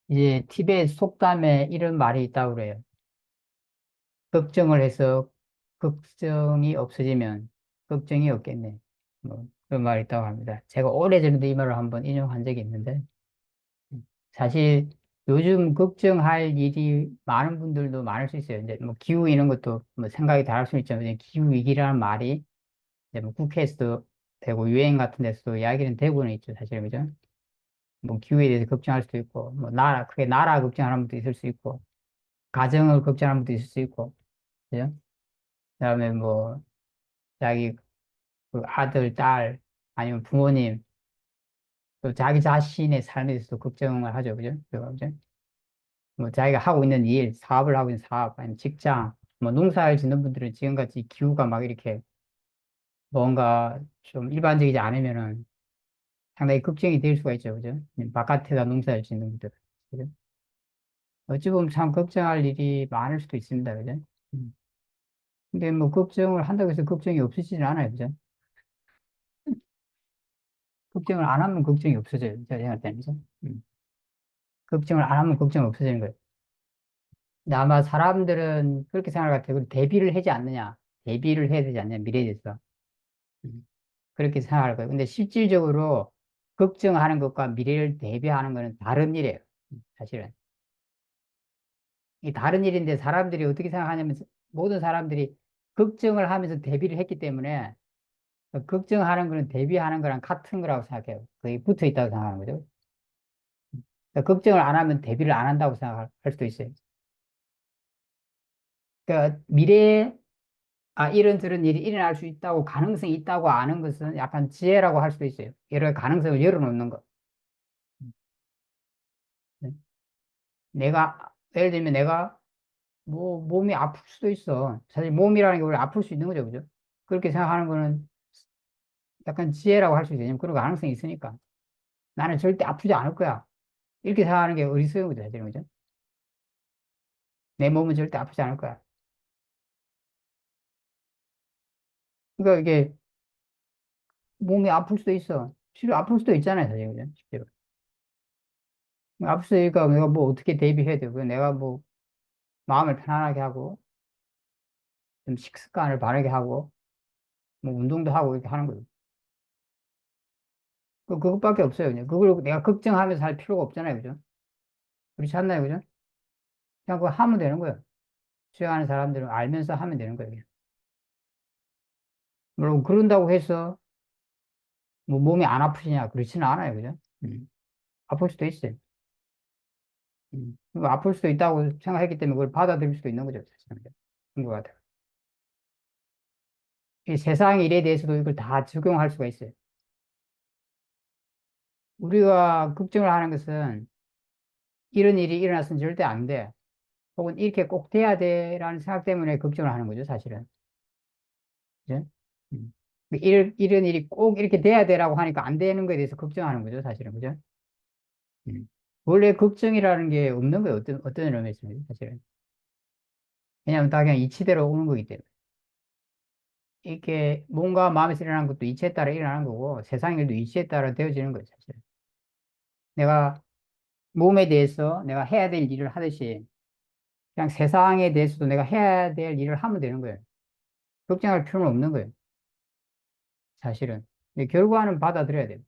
이제 티베트 속담에 이런 말이 있다고 그래요. 걱정을 해서 걱정이 없어지면 걱정이 없겠네. 뭐 그런 말이 있다고 합니다. 제가 오래전에도 이 말을 한번 인용한 적이 있는데 사실 요즘 걱정할 일이 많은 분들도 많을 수 있어요. 이제 뭐 기후 이런 것도 뭐 생각이 다를 수 있지만 기후 위기라는 말이 이제 뭐 국회에서도 되고 유엔 같은 데서도 이야기는 되고는 있죠. 사실 그죠? 뭐 기후에 대해서 걱정할 수도 있고 뭐 나라 크게 나라 걱정하는 분도 있을 수 있고 가정을 걱정하는 분도 있을 수 있고 그죠? 그다음에 뭐 자기 그 아들, 딸 아니면 부모님 또 자기 자신의 삶에 대해서도 걱정을 하죠. 그죠? 그죠? 뭐 자기가 하고 있는 일, 사업을 하고 있는 사업, 아니면 직장, 뭐 농사를 짓는 분들은 지금같이 기후가 막 이렇게 뭔가 좀 일반적이지 않으면은 상당히 걱정이 될 수가 있죠. 그죠? 바깥에다 농사를 짓는 분들. 그죠? 어찌 보면 참 걱정할 일이 많을 수도 있습니다. 그죠? 음. 근데 뭐 걱정을 한다고 해서 걱정이 없어지진 않아요. 그죠? 걱정을 안 하면 걱정이 없어져요. 제가 생각할 때는. 그죠? 걱정을 안 하면 걱정 없어지는 거예요. 근데 아마 사람들은 그렇게 생각할 것 같아요. 그리고 대비를 하지 않느냐. 대비를 해야 되지 않느냐. 미래에 대해서. 음. 그렇게 생각할 거예요. 근데 실질적으로 걱정하는 것과 미래를 대비하는 것은 다른 일이에요. 사실은. 이 다른 일인데 사람들이 어떻게 생각하냐면 모든 사람들이 걱정을 하면서 대비를 했기 때문에 그 걱정하는 거는 대비하는 거랑 같은 거라고 생각해요. 거의 붙어 있다고 생각하는 거죠. 그러니까 걱정을 안 하면 대비를 안 한다고 생각할 수도 있어요. 그러니까 미래에 이런 저런 일이 일어날 수 있다고 가능성이 있다고 아는 것은 약간 지혜라고 할 수도 있어요. 여러 가능성을 열어놓는 거. 예를 들면 내가 뭐 몸이 아플 수도 있어. 사실 몸이라는 게 원래 아플 수 있는 거죠. 그죠? 그렇게 생각하는 거는 약간 지혜라고 할 수 있어요. 왜냐면 그런 가능성이 있으니까. 나는 절대 아프지 않을 거야. 이렇게 생각하는 게 어리석은 거죠. 사실은. 그죠? 내 몸은 절대 아프지 않을 거야. 그러니까 이게 몸이 아플 수도 있어. 실로 아플 수도 있잖아요. 사실. 그죠? 실제로. 아플 수도 있으니까 내가 뭐 어떻게 대비해야 되고 내가 뭐 마음을 편안하게 하고 좀 식습관을 바르게 하고 뭐 운동도 하고 이렇게 하는 거예요. 그것밖에 없어요. 그냥 그걸 내가 걱정하면서 할 필요가 없잖아요. 그죠? 그렇지 않나요? 그죠? 그냥 그거 하면 되는 거예요. 수영하는 사람들은 알면서 하면 되는 거예요. 그냥. 물론 그런다고 해서 뭐 몸이 안 아프시냐? 그렇지는 않아요. 그죠? 아플 수도 있어요. 아플 수도 있다고 생각했기 때문에 그걸 받아들일 수도 있는 거죠. 사실은. 그런 것 같아요. 이 세상 일에 대해서도 이걸 다 적용할 수가 있어요. 우리가 걱정을 하는 것은 이런 일이 일어났으면 절대 안 돼. 혹은 이렇게 꼭 돼야 돼라는 생각 때문에 걱정을 하는 거죠, 사실은. 그죠? 음. 이런 일이 꼭 이렇게 돼야 돼라고 하니까 안 되는 거에 대해서 걱정하는 거죠, 사실은. 그죠? 원래 걱정이라는 게 없는 거예요, 어떤 의미에서는, 사실은. 왜냐하면 다 그냥 이치대로 오는 거기 때문에. 이렇게 뭔가 마음에서 일어나는 것도 이치에 따라 일어나는 거고, 세상 일도 이치에 따라 되어지는 거예요, 사실은. 내가 몸에 대해서 내가 해야 될 일을 하듯이, 그냥 세상에 대해서도 내가 해야 될 일을 하면 되는 거예요. 걱정할 필요는 없는 거예요, 사실은. 근데 결과는 받아들여야 돼요.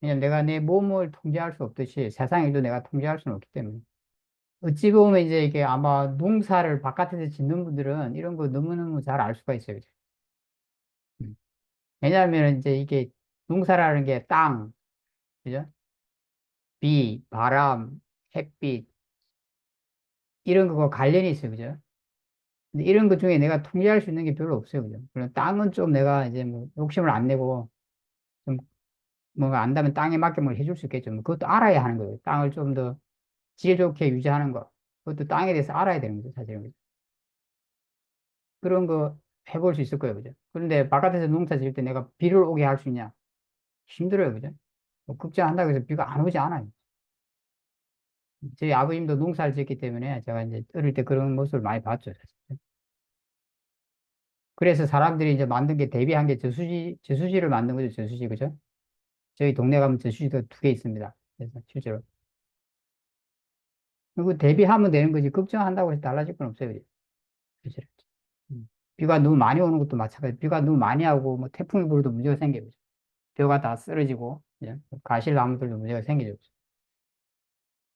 왜냐면 내가 내 몸을 통제할 수 없듯이 세상 일도 내가 통제할 수는 없기 때문에. 어찌 보면 이제 이게 아마 농사를 바깥에서 짓는 분들은 이런 거 너무너무 잘 알 수가 있어요. 음. 왜냐하면 이제 이게 농사라는 게 땅, 그죠? 비, 바람, 햇빛, 이런 거가 관련이 있어요. 그죠? 근데 이런 것 중에 내가 통제할 수 있는 게 별로 없어요. 그죠? 물론 땅은 좀 내가 이제 뭐 욕심을 안 내고 좀 뭔가 안다면 땅에 맞게 뭘 해줄 수 있겠죠. 뭐 그것도 알아야 하는 거예요. 땅을 좀 더 지혜 좋게 유지하는 거. 그것도 땅에 대해서 알아야 되는 거죠. 사실은. 그런 거 해볼 수 있을 거예요. 그죠? 그런데 바깥에서 농사 지을 때 내가 비를 오게 할 수 있냐? 힘들어요. 그죠? 뭐 걱정한다고 해서 비가 안 오지 않아요. 저희 아버님도 농사를 짓기 때문에 제가 이제 어릴 때 그런 모습을 많이 봤죠. 사실. 그래서 사람들이 이제 만든 게 대비한 게 저수지를 만든 거죠. 저수지. 그죠? 저희 동네 가면 저수지도 두 개 있습니다. 그래서 실제로. 그리고 대비하면 되는 거지. 걱정한다고 해서 달라질 건 없어요. 그죠? 비가 너무 많이 오는 것도 마찬가지. 비가 너무 많이 하고, 뭐, 태풍이 불어도 문제가 생겨요. 벼가 다 쓰러지고, 예? 가시나무들도 문제가 생기죠.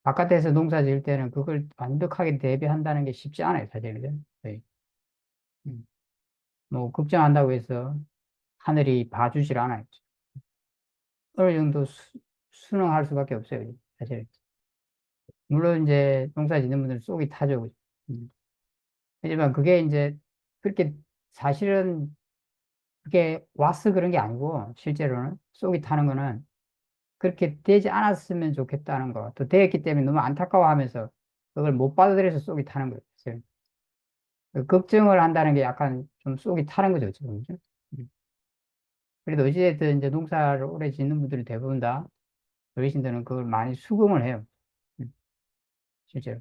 바깥에서 농사 지을 때는 그걸 완벽하게 대비한다는 게 쉽지 않아요, 사실. 그죠? 네. 음. 뭐, 걱정한다고 해서 하늘이 봐주질 않아요. 어느 정도 순응할 수밖에 없어요, 사실. 물론 이제 농사 짓는 분들은 쏙이 타죠. 그죠? 음. 하지만 그게 이제 그렇게 사실은 그게 와서 그런 게 아니고 실제로는 쏙이 타는 거는 그렇게 되지 않았으면 좋겠다는 거. 또 되었기 때문에 너무 안타까워하면서 그걸 못 받아들여서 쏙이 타는 거예요. 지금. 그 걱정을 한다는 게 약간 좀 쏙이 타는 거죠, 지금. 그죠? 음. 그래도 어찌됐든 이제 농사를 오래 짓는 분들이 대부분 다 어르신들은 그걸 많이 수긍을 해요. 음, 실제로.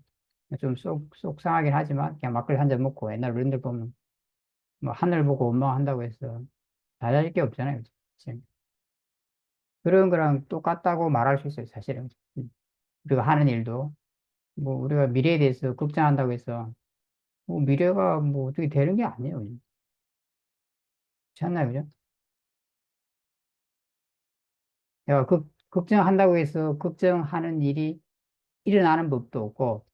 좀 속상하긴 하지만 그냥 막걸리 한 잔 먹고 옛날 어른들 보면 뭐 하늘 보고 원망한다고 해서 달라질 게 없잖아요. 지금. 그런 거랑 똑같다고 말할 수 있어요, 사실은. 우리가 하는 일도 뭐 우리가 미래에 대해서 걱정한다고 해서 뭐 미래가 뭐 어떻게 되는 게 아니에요. 그렇지 않나요, 그죠? 내가 걱정한다고 해서 걱정하는 일이 일어나는 법도 없고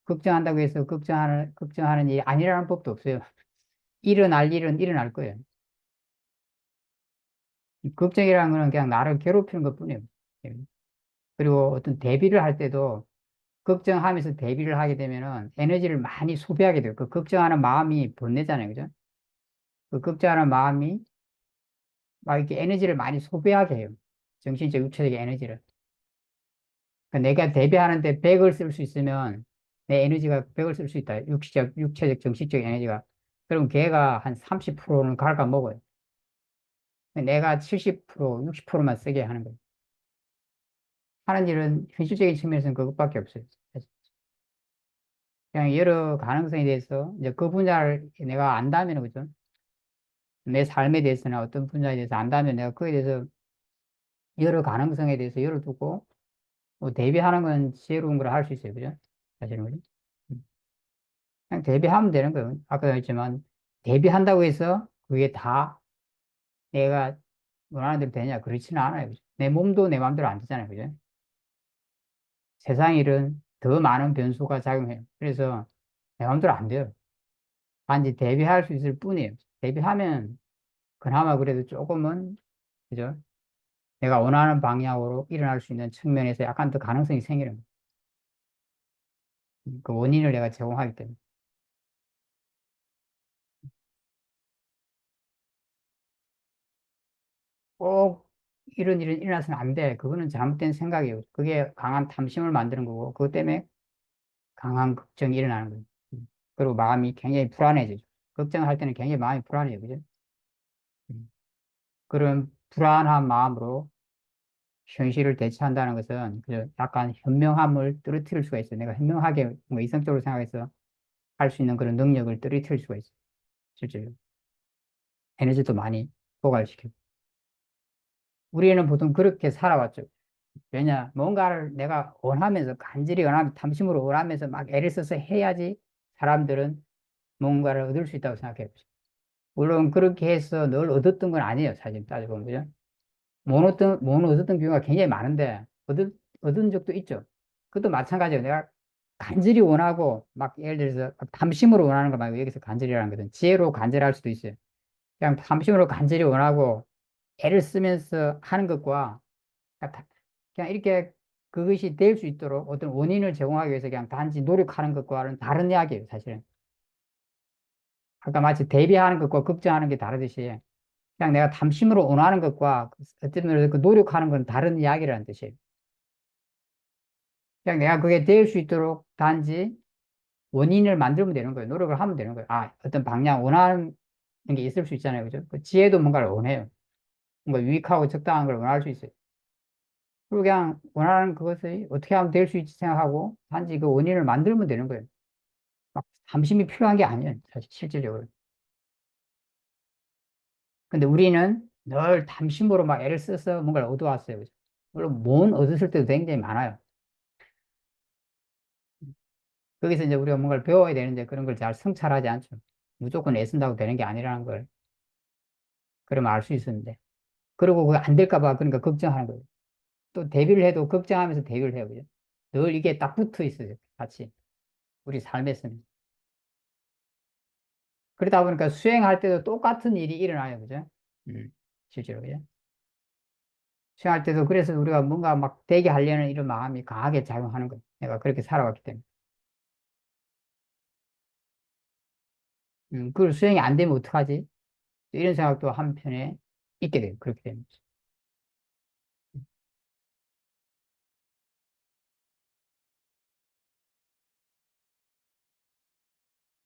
걱정한다고 해서 걱정하는 일이 아니라는 법도 없어요. 일어날 일은 일어날 거예요. 이 걱정이라는 거는 그냥 나를 괴롭히는 것뿐이에요. 그리고 어떤 대비를 할 때도 걱정하면서 대비를 하게 되면은 에너지를 많이 소비하게 돼요. 그 걱정하는 마음이 번뇌잖아요. 그죠? 그 걱정하는 마음이 막 이렇게 에너지를 많이 소비하게 해요. 정신적, 육체적 에너지를. 그러니까 내가 대비하는데 100을 쓸 수 있으면 내 에너지가 100을 쓸 수 있다. 육체적, 정신적 에너지가. 그럼 걔가 한 30%는 갉아먹어요. 내가 70%, 60%만 쓰게 하는 거예요. 하는 일은 현실적인 측면에서는 그것밖에 없어요. 사실. 그냥 여러 가능성에 대해서 이제 그 분야를 내가 안다면, 그죠? 내 삶에 대해서나 어떤 분야에 대해서 안다면 내가 그에 대해서 여러 가능성에 대해서 열어두고 뭐 대비하는 건 지혜로운 걸 할 수 있어요. 그죠? 사실은. 그죠? 그냥 대비하면 되는 거예요. 아까도 했지만 대비한다고 해서 그게 다 내가 원하는 대로 되냐? 그렇지는 않아요. 그죠? 내 몸도 내 마음대로 안 되잖아요. 그죠? 세상 일은 더 많은 변수가 작용해요. 그래서 내 마음대로 안 돼요. 단지 대비할 수 있을 뿐이에요. 대비하면 그나마 그래도 조금은, 그죠? 내가 원하는 방향으로 일어날 수 있는 측면에서 약간 더 가능성이 생기는 거예요. 그 원인을 내가 제공하기 때문에. 꼭 이런 일은 일어나서는 안 돼. 그거는 잘못된 생각이에요. 그게 강한 탐심을 만드는 거고, 그것 때문에 강한 걱정이 일어나는 거예요. 그리고 마음이 굉장히 불안해지죠. 걱정할 때는 굉장히 마음이 불안해요. 그죠? 음. 그런 불안한 마음으로 현실을 대처한다는 것은 그 약간 현명함을 떨어뜨릴 수가 있어요. 내가 현명하게 뭐 이성적으로 생각해서 할 수 있는 그런 능력을 떨어뜨릴 수가 있어요. 실제로. 에너지도 많이 고갈시키고. 우리는 보통 그렇게 살아왔죠. 왜냐, 뭔가를 내가 원하면서, 간절히 원하면서, 탐심으로 원하면서 막 애를 써서 해야지 사람들은 뭔가를 얻을 수 있다고 생각해요. 물론 그렇게 해서 늘 얻었던 건 아니에요. 사실 따져보면. 그죠? 못 얻었던 경우가 굉장히 많은데, 얻은 적도 있죠. 그것도 마찬가지예요. 내가 간절히 원하고, 막 예를 들어서 탐심으로 원하는 거 말고 여기서 간절이라는 거든. 지혜로 간절할 수도 있어요. 그냥 탐심으로 간절히 원하고, 애를 쓰면서 하는 것과 그러니까 그냥 이렇게 그것이 될 수 있도록 어떤 원인을 제공하기 위해서 그냥 단지 노력하는 것과는 다른 이야기예요, 사실은. 아까 마치 대비하는 것과 걱정하는 게 다르듯이 그냥 내가 탐심으로 원하는 것과 어떤 면에서 그 노력하는 건 다른 이야기라는 뜻이에요. 그냥 내가 그게 될 수 있도록 단지 원인을 만들면 되는 거예요. 노력을 하면 되는 거예요. 아, 어떤 방향 원하는 게 있을 수 있잖아요. 그죠? 그 지혜도 뭔가를 원해요. 뭔가 유익하고 적당한 걸 원할 수 있어요. 그리고 그냥 원하는 그것을 어떻게 하면 될 수 있지 생각하고 단지 그 원인을 만들면 되는 거예요. 막 탐심이 필요한 게 아니에요. 사실 실질적으로. 근데 우리는 늘 탐심으로 막 애를 써서 뭔가를 얻어왔어요. 그죠? 물론 못 얻었을 때도 굉장히 많아요. 거기서 이제 우리가 뭔가를 배워야 되는데 그런 걸 잘 성찰하지 않죠. 무조건 애쓴다고 되는 게 아니라는 걸 그러면 알 수 있었는데. 그리고 그거 안 될까 봐 그러니까 걱정하는 거예요. 또 데뷔를 해도 걱정하면서 데뷔를 해요. 그죠? 늘 이게 딱 붙어 있어요. 같이. 우리 삶에서는. 그러다 보니까 수행할 때도 똑같은 일이 일어나요. 그죠? 실제로. 그죠? 수행할 때도 그래서 우리가 뭔가 막 되게 하려는 이런 마음이 강하게 작용하는 거예요. 내가 그렇게 살아왔기 때문에. 그걸 수행이 안 되면 어떡하지? 이런 생각도 한편에 있게 돼요. 그렇게 되면.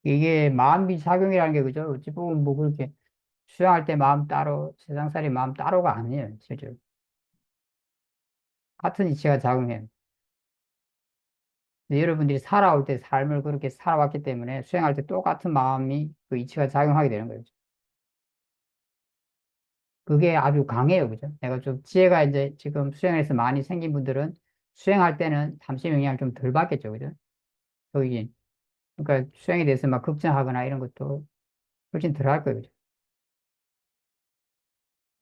이게 마음이 작용이라는 게 그죠? 어찌 보면 뭐 그렇게 수행할 때 마음 따로, 세상살이 마음 따로가 아니에요. 실제로. 같은 이치가 작용해요. 근데 여러분들이 살아올 때 삶을 그렇게 살아왔기 때문에 수행할 때 똑같은 마음이 그 이치가 작용하게 되는 거예요. 그게 아주 강해요. 그죠? 내가 좀 지혜가 이제 지금 수행에서 많이 생긴 분들은 수행할 때는 잠시 영향을 좀 덜 받겠죠. 그죠? 여기. 그러니까 수행에 대해서 막 걱정하거나 이런 것도 훨씬 덜 할 거예요. 그죠?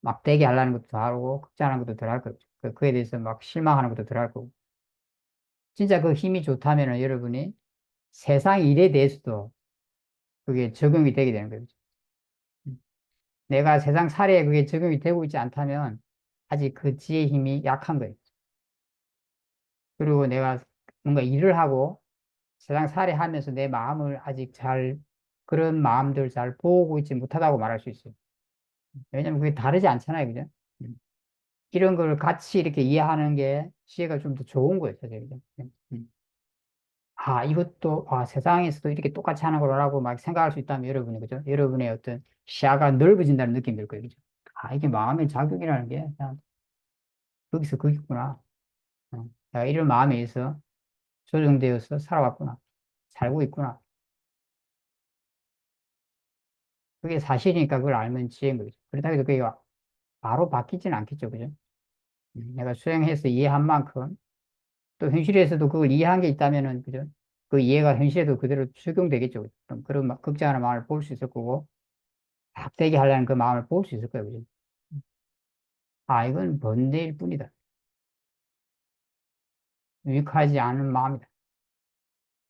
막 되게 하려는 것도 덜 하고 걱정하는 것도 덜 할 거예요. 그에 대해서 막 실망하는 것도 덜 할 거고. 진짜 그 힘이 좋다면은 여러분이 세상 일에 대해서도 그게 적용이 되게 되는 거예요. 음. 내가 세상 살에 그게 적용이 되고 있지 않다면 아직 그 지혜 힘이 약한 거예요. 그리고 내가 뭔가 일을 하고 세상 살에 하면서 내 마음을 아직 잘, 그런 마음들 잘 보고 있지 못하다고 말할 수 있어요. 왜냐면 그게 다르지 않잖아요. 그죠? 음. 이런 걸 같이 이렇게 이해하는 게 지혜가 좀 더 좋은 거예요. 사실. 그죠? 아, 이것도, 아, 세상에서도 이렇게 똑같이 하는 거라고 막 생각할 수 있다면 여러분이, 그죠? 여러분의 어떤 시야가 넓어진다는 느낌이 들 거예요. 그죠? 아, 이게 마음의 작용이라는 게 그냥 거기서 거기구나. 내가 이런 마음에 의해서 조정되어서 살아왔구나. 살고 있구나. 그게 사실이니까 그걸 알면 지혜인 거죠. 그렇다고 해서 그게 바로 바뀌지는 않겠죠. 그죠? 내가 수행해서 이해한 만큼 또 현실에서도 그걸 이해한 게 있다면은, 그죠? 그 이해가 현실에도 그대로 적용되겠죠. 그럼 그런 걱정하는 마음을 볼 수 있을 거고, 박되게 하려는 그 마음을 볼 수 있을 거예요. 그죠? 아, 이건 번뇌일 뿐이다. 유익하지 않은 마음이다.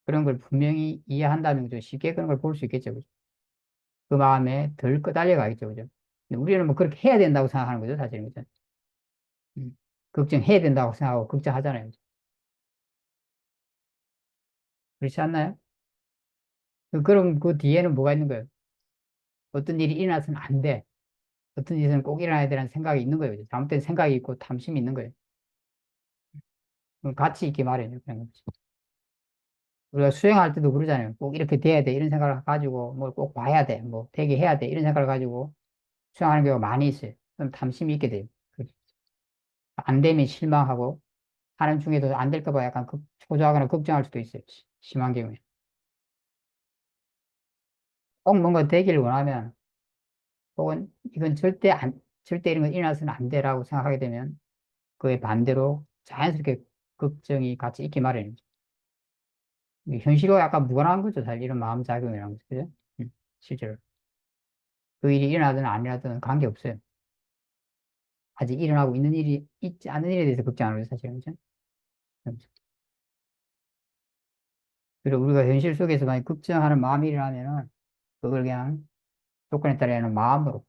그런 걸 분명히 이해한다면, 그죠? 쉽게 그런 걸 볼 수 있겠죠. 그죠? 그 마음에 덜 끄달려 가겠죠. 그죠? 근데 우리는 뭐 그렇게 해야 된다고 생각하는 거죠. 사실은. 그죠? 음. 걱정해야 된다고 생각하고 걱정하잖아요. 그죠? 그렇지 않나요? 그럼 그 뒤에는 뭐가 있는 거예요? 어떤 일이 일어나서는 안 돼. 어떤 일은 꼭 일어나야 되는 생각이 있는 거예요. 잘못된 생각이 있고 탐심이 있는 거예요. 그럼 같이 있게 말해요. 그냥 우리가 수행할 때도 그러잖아요. 꼭 이렇게 돼야 돼. 이런 생각을 가지고 뭘 꼭 봐야 돼. 뭐 되게 해야 돼. 이런 생각을 가지고 수행하는 경우가 많이 있어요. 그럼 탐심이 있게 돼요. 안 되면 실망하고 하는 중에도 안 될까 봐 약간 초조하거나 걱정할 수도 있어요. 심한 경우에. 꼭 뭔가 되기를 원하면 혹은 이건 절대 이런 건 일어나서는 안 돼라고 생각하게 되면 그에 반대로 자연스럽게 걱정이 같이 있기 마련입니다. 현실과 약간 무관한 거죠. 사실 이런 마음작용이라는 거죠. 그죠? 실제로. 그 일이 일어나든 안 일어나든 관계없어요. 아직 일어나고 있는 일이 있지 않은 일에 대해서 걱정하는 거죠. 사실은. 그죠? 그리고 우리가 현실 속에서 많이 걱정하는 마음이 일어나면은 그걸 그냥 조건에 따라서는 마음으로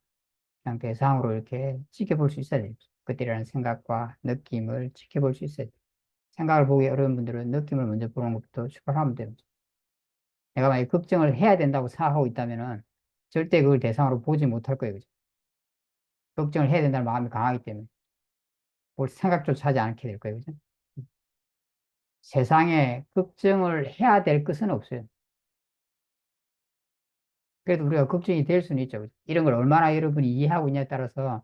그냥 대상으로 이렇게 지켜볼 수 있어야 돼요. 그때라는 생각과 느낌을 지켜볼 수 있어야 돼요. 생각을 보기 어려운 분들은 느낌을 먼저 보는 것부터 출발하면 돼요. 내가 만약에 걱정을 해야 된다고 생각하고 있다면은 절대 그걸 대상으로 보지 못할 거예요. 그죠? 걱정을 해야 된다는 마음이 강하기 때문에 볼 생각조차 하지 않게 될 거예요. 그죠? 세상에 걱정을 해야 될 것은 없어요. 그래도 우리가 걱정이 될 수는 있죠. 그죠? 이런 걸 얼마나 여러분이 이해하고 있냐에 따라서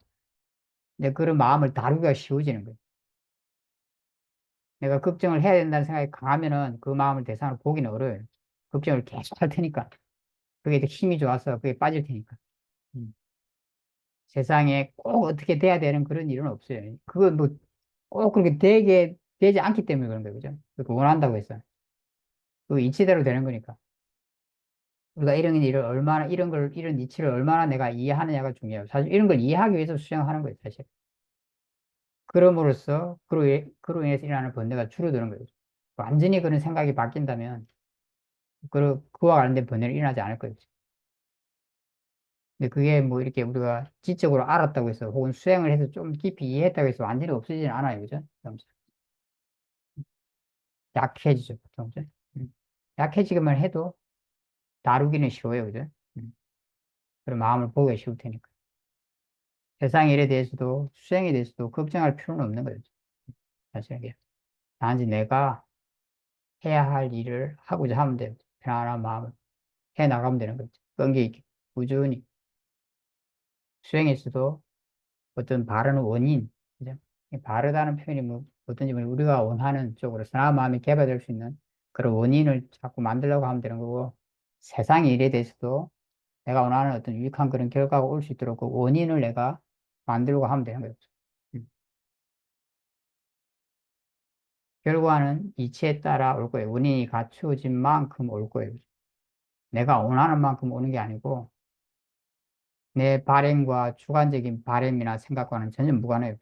이제 그런 마음을 다루기가 쉬워지는 거예요. 내가 걱정을 해야 된다는 생각이 강하면은 그 마음을 대상으로 보기는 어려워요. 걱정을 계속 할 테니까. 그게 이제 힘이 좋아서 그게 빠질 테니까. 음. 세상에 꼭 어떻게 돼야 되는 그런 일은 없어요. 그건 뭐 꼭 그렇게 되지 않기 때문에 그런 거예요. 그죠? 그렇게 원한다고 했어요. 그 이치대로 되는 거니까. 우리가 이런 일을 얼마나, 이런 걸, 이런 이치를 얼마나 내가 이해하느냐가 중요해요. 사실 이런 걸 이해하기 위해서 수행하는 거예요, 사실. 그럼으로써, 그로 인해서 일어나는 번뇌가 줄어드는 거예요. 완전히 그런 생각이 바뀐다면, 그와 관련된 번뇌는 일어나지 않을 거예요. 근데 그게 뭐 이렇게 우리가 지적으로 알았다고 해서, 혹은 수행을 해서 좀 깊이 이해했다고 해서 완전히 없어지진 않아요, 그죠? 약해지죠, 보통. 그죠? 약해지기만 해도 다루기는 쉬워요, 그죠? 음. 그런 마음을 보기가 쉬울 테니까. 세상 일에 대해서도, 수행에 대해서도 걱정할 필요는 없는 거죠. 사실 이게. 단지 내가 해야 할 일을 하고자 하면 돼요. 편안한 마음을 해 나가면 되는 거죠. 끈기 있게, 꾸준히. 수행에서도 어떤 바르는 원인, 그죠? 이 바르다는 표현이 뭐, 어떤지 모르 우리가 원하는 쪽으로 선한 마음이 개발될 수 있는 그런 원인을 자꾸 만들려고 하면 되는 거고, 세상 일에 대해서도 내가 원하는 어떤 유익한 그런 결과가 올 수 있도록 그 원인을 내가 만들고 하면 되는 거죠. 음. 결과는 이치에 따라 올 거예요. 원인이 갖추어진 만큼 올 거예요. 내가 원하는 만큼 오는 게 아니고, 내 바램과 주관적인 바램이나 생각과는 전혀 무관해요.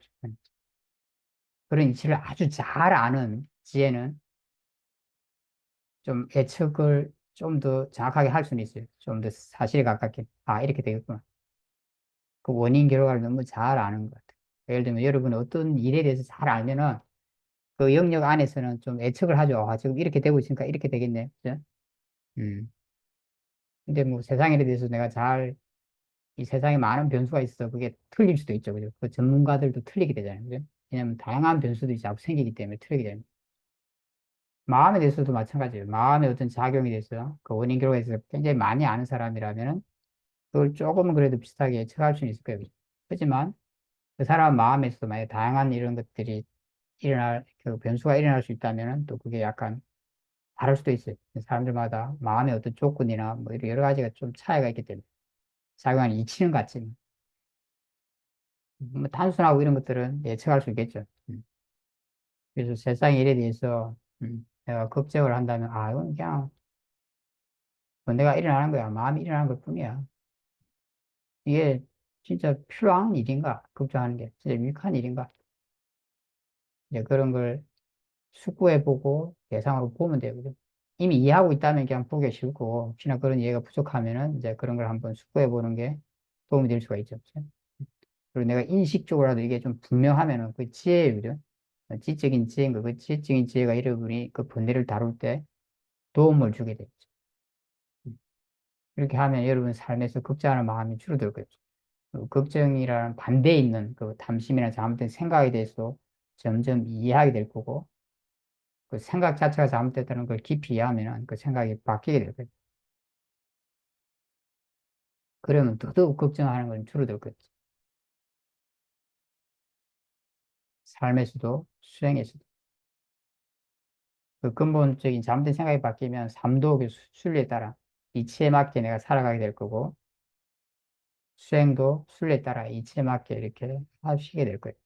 그런 이치를 아주 잘 아는 지혜는 좀 예측을 좀 더 정확하게 할 수는 있어요. 좀 더 사실에 가깝게. 아, 이렇게 되겠구나. 그 원인 결과를 너무 잘 아는 것 같아요. 예를 들면 여러분 어떤 일에 대해서 잘 알면은 그 영역 안에서는 좀 예측을 하죠. 아, 지금 이렇게 되고 있으니까 이렇게 되겠네. 그죠? 음. 근데 뭐 세상에 대해서 내가 잘, 이 세상에 많은 변수가 있어. 그게 틀릴 수도 있죠. 그죠? 그 전문가들도 틀리게 되잖아요. 그죠? 왜냐면 다양한 변수들이 자꾸 생기기 때문에 틀리게 됩니다. 마음에 대해서도 마찬가지예요. 마음의 어떤 작용에 대해서 그 원인 결과에 대해서 굉장히 많이 아는 사람이라면은 그걸 조금은 그래도 비슷하게 예측할 수는 있을 거예요. 하지만 그 사람 마음에서도 만약 다양한 이런 것들이 그 변수가 일어날 수 있다면은 또 그게 약간 다를 수도 있어요. 사람들마다 마음의 어떤 조건이나 뭐 이런 여러 가지가 좀 차이가 있기 때문에 작용하는 이치는 같지만 뭐 단순하고 이런 것들은 예측할 수 있겠죠. 그래서 세상 일에 대해서 내가 걱정을 한다면 아 이건 그냥 뭐 내가 일어나는 거야. 마음이 일어나는 것 뿐이야. 이게 진짜 필요한 일인가? 걱정하는 게 진짜 유익한 일인가? 이제 그런 걸 숙고해보고 대상으로 보면 되거든. 이미 이해하고 있다면 그냥 보기 쉽고, 혹시나 그런 이해가 부족하면은 이제 그런 걸 한번 숙고해보는 게 도움이 될 수가 있죠. 그죠? 그리고 내가 인식적으로라도 이게 좀 분명하면은 그 지혜예요. 그죠? 지적인 지혜인 거, 그 지적인 지혜가 여러분이 그 번뇌를 다룰 때 도움을 주게 되죠. 이렇게 하면 여러분 삶에서 걱정하는 마음이 줄어들 거예요. 그 걱정이라는 반대에 있는 그 탐심이나 잘못된 생각에 대해서 점점 이해하게 될 거고, 그 생각 자체가 잘못됐다는 걸 깊이 이해하면 그 생각이 바뀌게 될 거예요. 그러면 더더욱 걱정하는 건 줄어들 거예요. 삶에서도, 수행에서도. 그 근본적인 잘못된 생각이 바뀌면 삶도 그 순리에 따라 이치에 맞게 내가 살아가게 될 거고, 수행도 순리에 따라 이치에 맞게 이렇게 하시게 될 거예요.